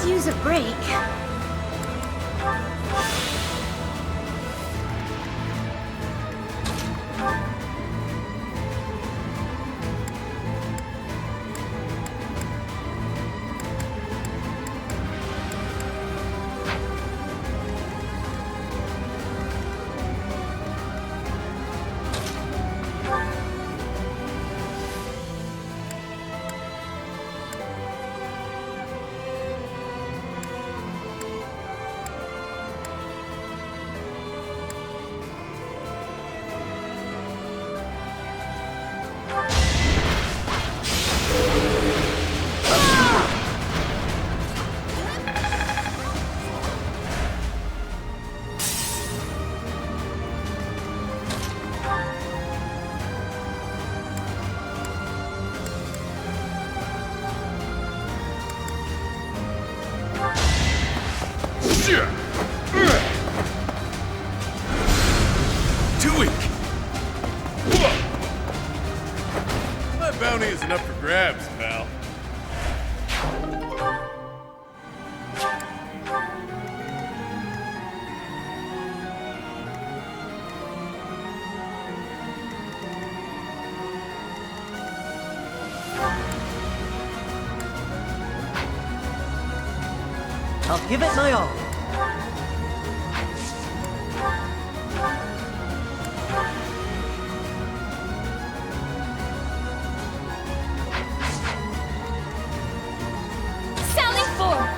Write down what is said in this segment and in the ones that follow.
could use a break. Too weak. That bounty isn't up for grabs, pal. I'll give it my all. Sally 4!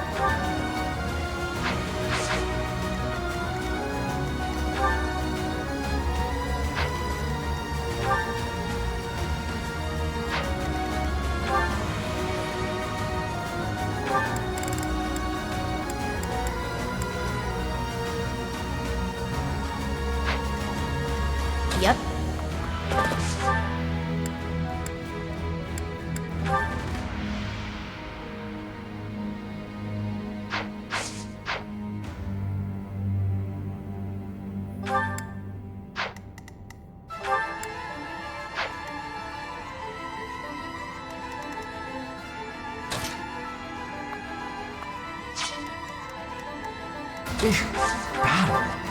Yep. Battle.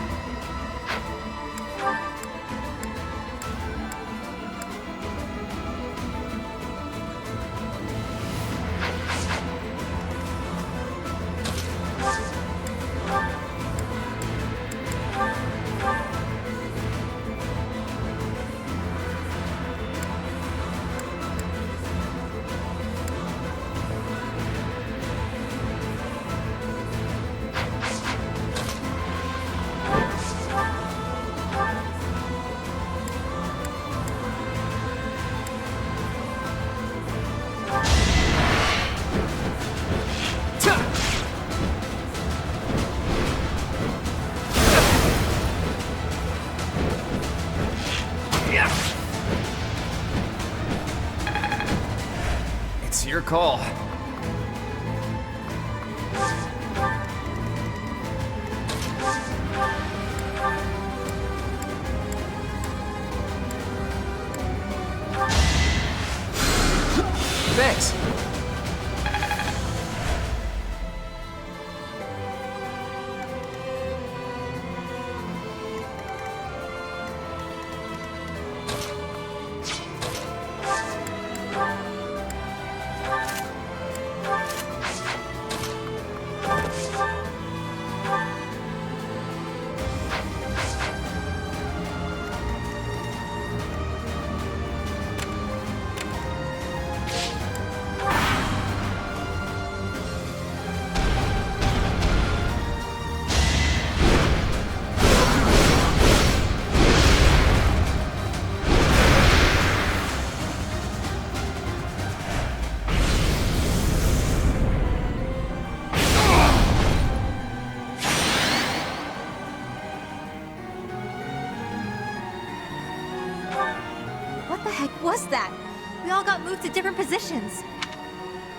It's your call. Thanks. What the heck was that? We all got moved to different positions.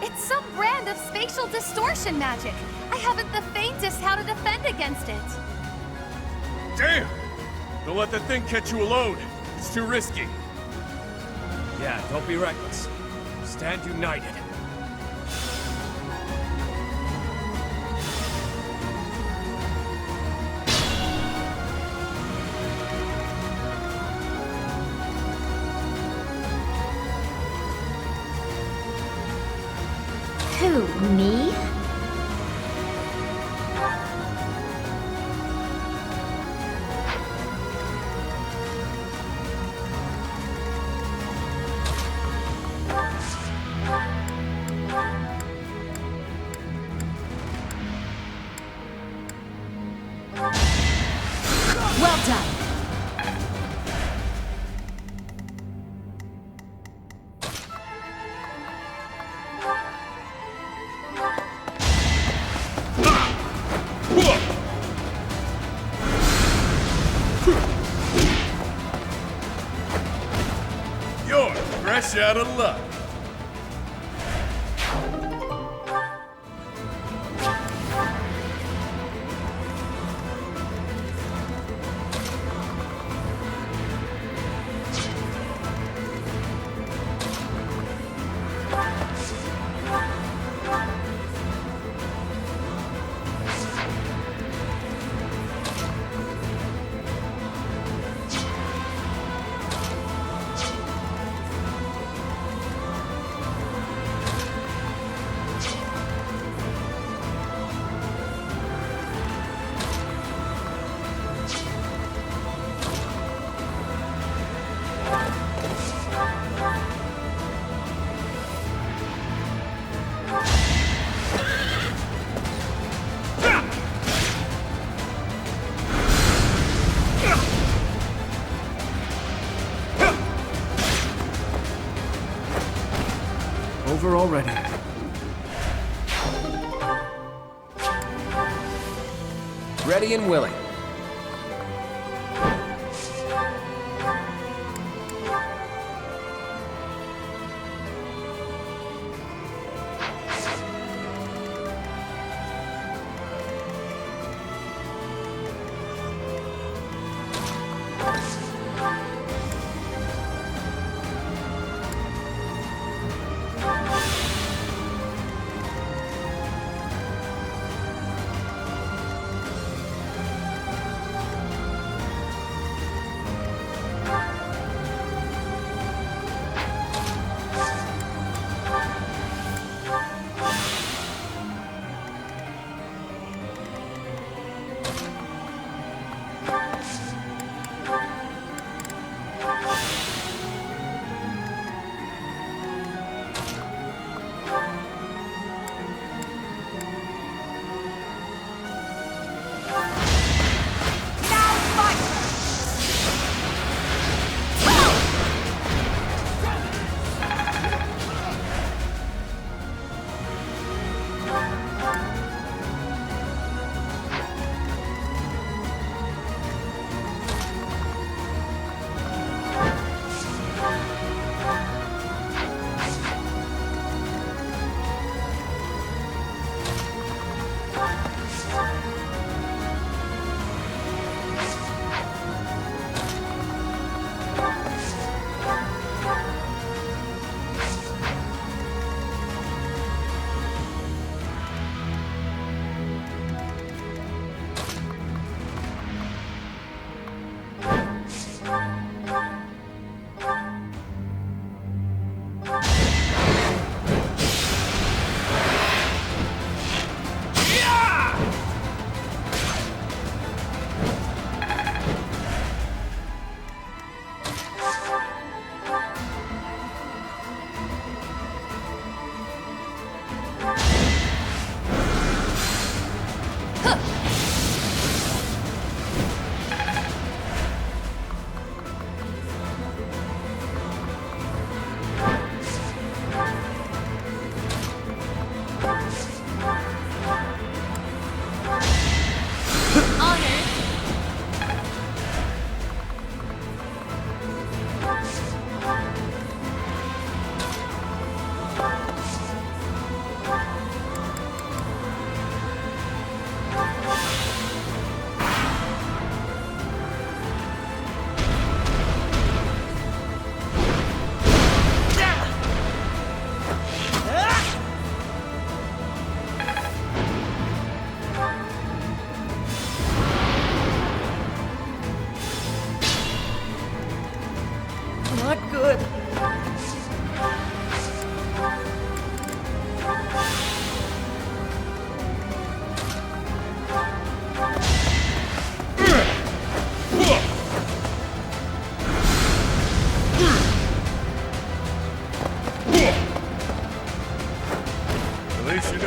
It's some brand of spatial distortion magic. I haven't the faintest how to defend against it. Damn! Don't let that thing catch you alone. It's too risky. Yeah, don't be reckless. Stand united. Who, me? Well done. You're fresh out of luck. Over already. Ready and willing. Not good.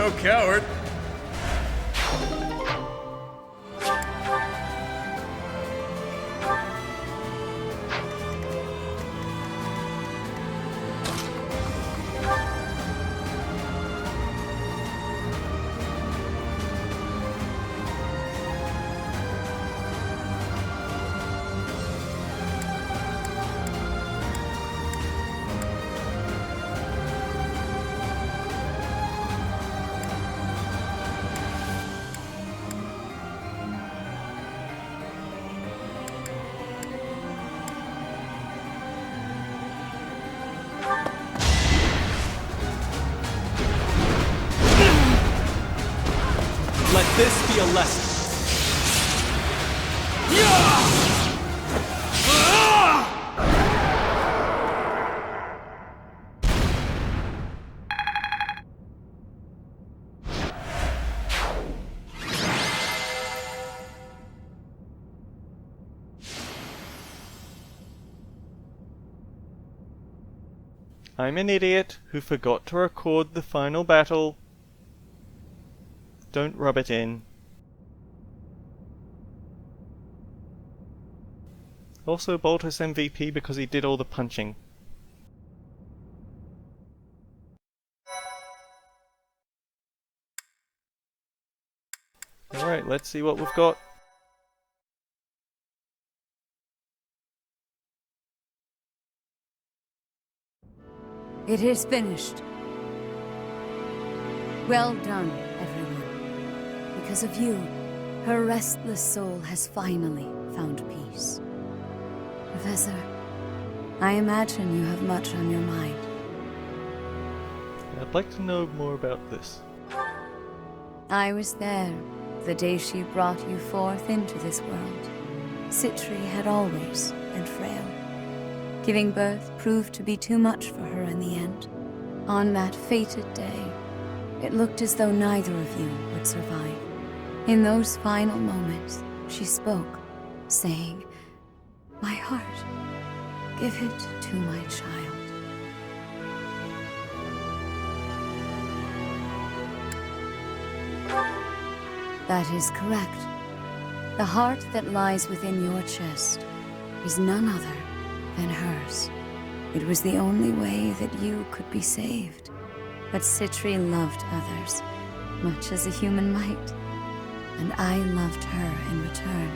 no coward. Let this be a lesson. I'm an idiot who forgot to record the final battle. Don't rub it in. Also, Boltus MVP because he did all the punching. Alright, let's see what we've got. It is finished. Well done, everyone. Because of you, her restless soul has finally found peace. Professor, I imagine you have much on your mind. I'd like to know more about this. I was there the day she brought you forth into this world. Citri had always been frail. Giving birth proved to be too much for her in the end. On that fated day, it looked as though neither of you would survive. In those final moments, she spoke, saying, "My heart, give it to my child." That is correct. The heart that lies within your chest is none other than hers. It was the only way that you could be saved. But Citri loved others, much as a human might. And I loved her in return.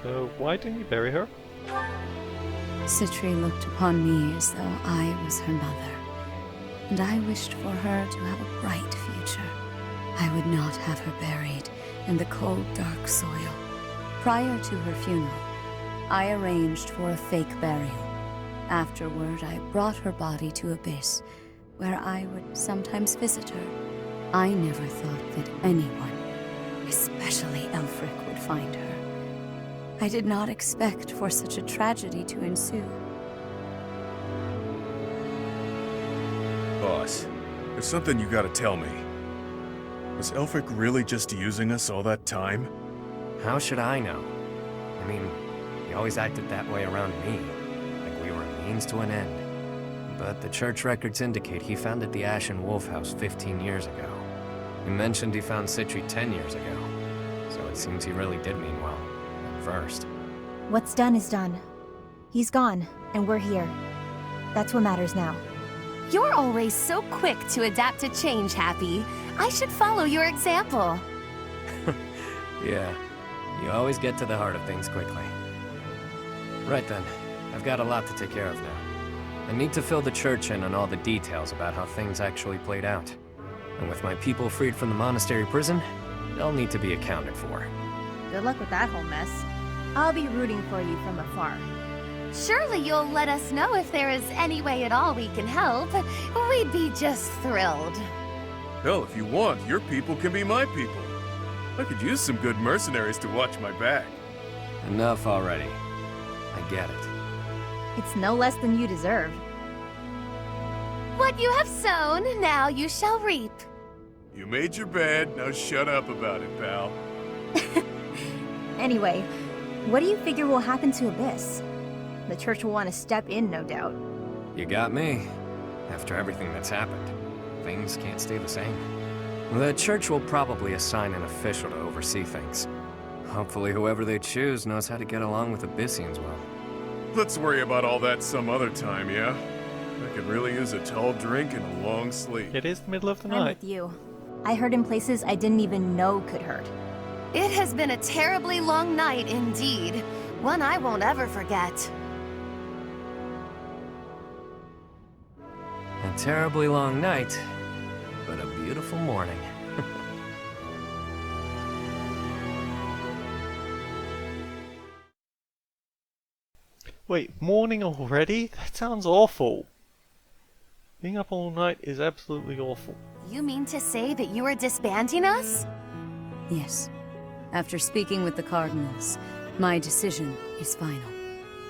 So why didn't you bury her? Citri looked upon me as though I was her mother, and I wished for her to have a bright future. I would not have her buried in the cold, dark soil. Prior to her funeral, I arranged for a fake burial. Afterward, I brought her body to Abyss, where I would sometimes visit her. I never thought that anyone, especially Elfric, would find her. I did not expect for such a tragedy to ensue. Boss, there's something you gotta tell me. Was Elfric really just using us all that time? How should I know? I mean, he always acted that way around me, like we were a means to an end. But the church records indicate he founded the Ashen Wolf House 15 years ago. He mentioned he found Citri 10 years ago, so it seems he really did mean well, at first. What's done is done. He's gone, and we're here. That's what matters now. You're always so quick to adapt to change, Happy. I should follow your example. Yeah, you always get to the heart of things quickly. Right then, I've got a lot to take care of now. I need to fill the church in on all the details about how things actually played out. And with my people freed from the monastery prison, they'll need to be accounted for. Good luck with that whole mess. I'll be rooting for you from afar. Surely you'll let us know if there is any way at all we can help. We'd be just thrilled. Hell, if you want, your people can be my people. I could use some good mercenaries to watch my back. Enough already. I get it. It's no less than you deserve. What you have sown, now you shall reap. You made your bed, now shut up about it, pal. Anyway, what do you figure will happen to Abyss? The church will want to step in, no doubt. You got me. After everything that's happened. things can't stay the same. The church will probably assign an official to oversee things. Hopefully whoever they choose knows how to get along with Abyssians well. Let's worry about all that some other time, yeah? I could really use a tall drink and a long sleep. It is the middle of the I'm night. with you. I hurt in places I didn't even know could hurt. It has been a terribly long night indeed. One I won't ever forget. A terribly long night, but a beautiful morning. Wait, morning already? That sounds awful. Being up all night is absolutely awful. You mean to say that you are disbanding us? Yes. After speaking with the Cardinals, my decision is final.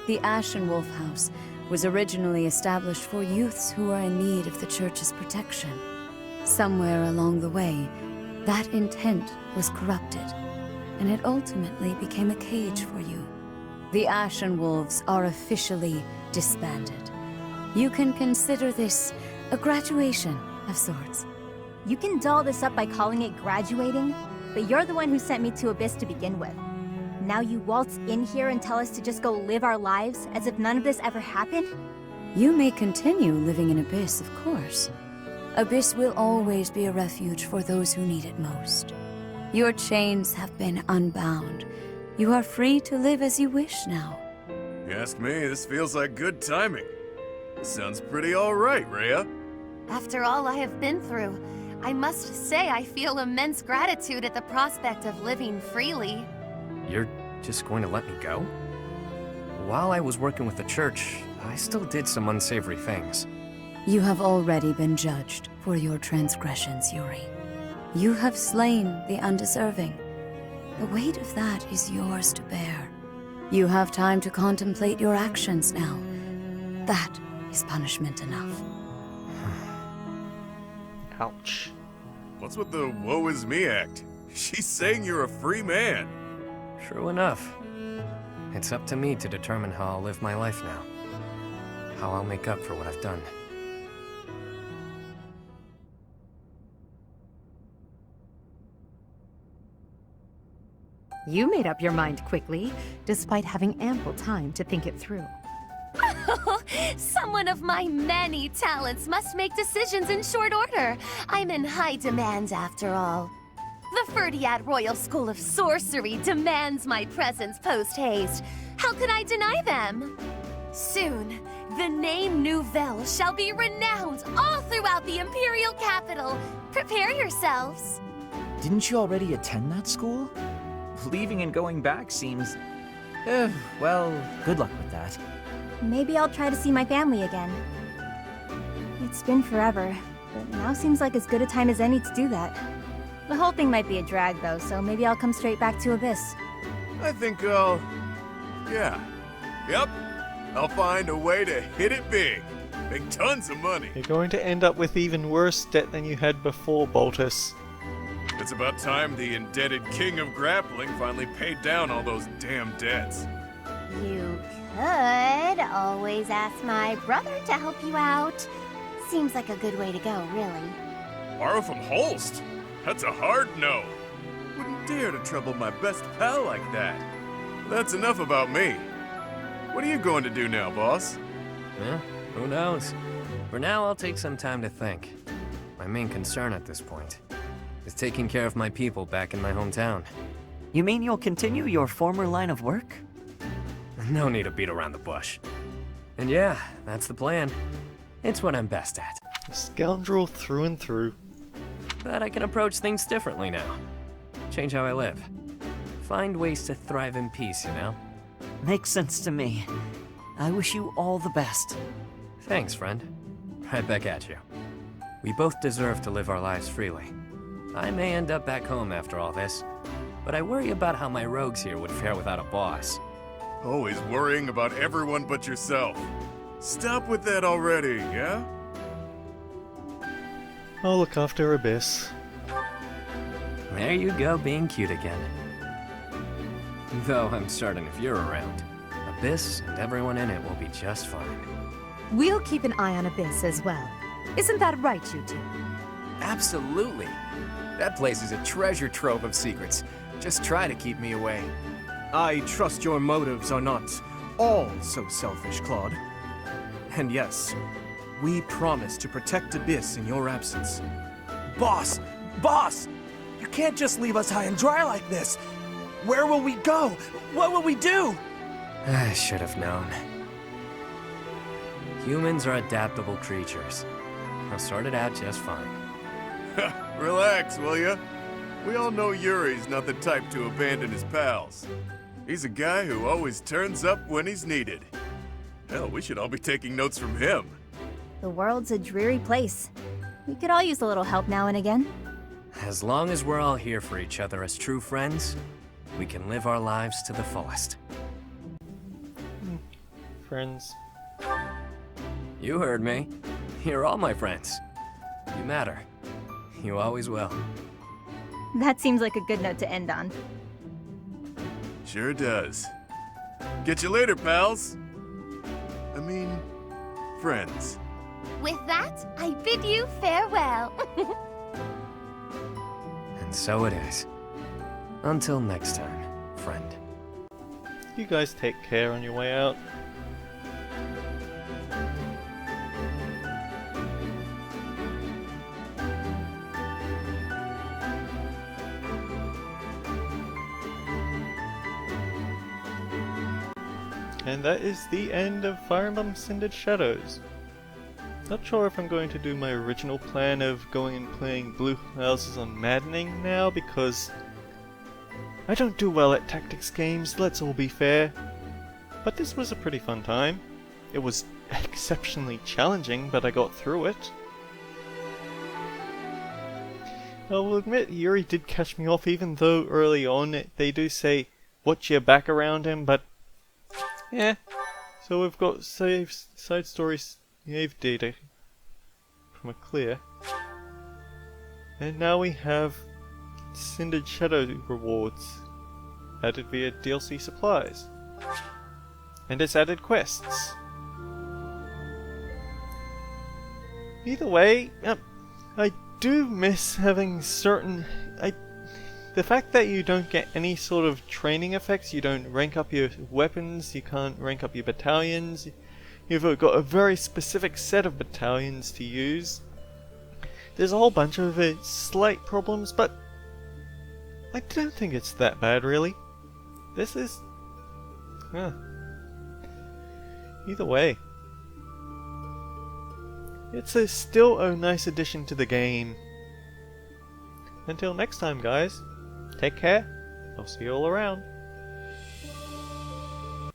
The Ashen Wolf House was originally established for youths who are in need of the Church's protection. Somewhere along the way, that intent was corrupted, and it ultimately became a cage for you. The Ashen Wolves are officially disbanded. You can consider this a graduation of sorts. You can doll this up by calling it graduating, but you're the one who sent me to Abyss to begin with. Now you waltz in here and tell us to just go live our lives as if none of this ever happened? You may continue living in Abyss, of course. Abyss will always be a refuge for those who need it most. Your chains have been unbound. You are free to live as you wish now. You ask me, this feels like good timing. Sounds pretty alright, Rhea. After all I have been through, I must say I feel immense gratitude at the prospect of living freely. You're just going to let me go? While I was working with the church, I still did some unsavory things. You have already been judged for your transgressions, Yuri. You have slain the undeserving. The weight of that is yours to bear. You have time to contemplate your actions now. That is punishment enough. Ouch. What's with the woe is me act? She's saying you're a free man. True enough. It's up to me to determine how I'll live my life now. How I'll make up for what I've done. You made up your mind quickly, despite having ample time to think it through. Someone of my many talents must make decisions in short order. I'm in high demand after all. The Ferdiad Royal School of Sorcery demands my presence post-haste. How could I deny them? Soon, the name Nouvelle shall be renowned all throughout the Imperial capital. Prepare yourselves. Didn't you already attend that school? Leaving and going back seems... well, good luck with that. Maybe I'll try to see my family again. It's been forever, but now seems like as good a time as any to do that. The whole thing might be a drag though, so maybe I'll come straight back to Abyss. I think I'll... yeah. Yep. I'll find a way to hit it big. Make tons of money. You're going to end up with even worse debt than you had before, Boltus. It's about time the indebted king of grappling finally paid down all those damn debts. You could always ask my brother to help you out. Seems like a good way to go, really. Borrow from Holst? That's a hard no. Wouldn't dare to trouble my best pal like that. That's enough about me. What are you going to do now, boss? Yeah, who knows? For now, I'll take some time to think. My main concern at this point is taking care of my people back in my hometown. You mean you'll continue your former line of work? No need to beat around the bush. And yeah, that's the plan. It's what I'm best at. A scoundrel through and through. But I can approach things differently now. Change how I live. Find ways to thrive in peace, you know? Makes sense to me. I wish you all the best. Thanks, friend. Right back at you. We both deserve to live our lives freely. I may end up back home after all this, but I worry about how my rogues here would fare without a boss. Always worrying about everyone but yourself. Stop with that already, yeah? I'll look after Abyss. There you go, being cute again. Though I'm certain if you're around, Abyss and everyone in it will be just fine. We'll keep an eye on Abyss as well. Isn't that right, you two? Absolutely. That place is a treasure trove of secrets. Just try to keep me away. I trust your motives are not all so selfish, Claude. And yes, we promise to protect Abyss in your absence. Boss! Boss! You can't just leave us high and dry like this! Where will we go? What will we do? I should have known. Humans are adaptable creatures. I'll sort it out just fine. Relax, will ya? We all know Yuri's not the type to abandon his pals. He's a guy who always turns up when he's needed. Hell, we should all be taking notes from him. The world's a dreary place. We could all use a little help now and again. As long as we're all here for each other as true friends, we can live our lives to the fullest. Friends. You heard me. You're all my friends. You matter. You always will. That seems like a good note to end on. Sure does. Get you later, pals. I mean, friends. With that, I bid you farewell. And so it is. Until next time, friend. You guys take care on your way out. And that is the end of Fire Emblem Cindered Shadows. Not sure if I'm going to do my original plan of going and playing Blue Houses on Maddening now, because I don't do well at tactics games, let's all be fair. But this was a pretty fun time. It was exceptionally challenging, but I got through it. I will admit, Yuri did catch me off, even though early on they do say, watch your back around him, but yeah. So we've got side stories, save data from a clear. And now we have Cindered Shadow rewards added via DLC supplies. And it's added quests. Either way, I do miss having certain... The fact that you don't get any sort of training effects, you don't rank up your weapons, you can't rank up your battalions, you've got a very specific set of battalions to use. There's a whole bunch of slight problems, but I don't think it's that bad really. This is... Either way. It's still a nice addition to the game. Until next time guys. Take care. I'll see you all around.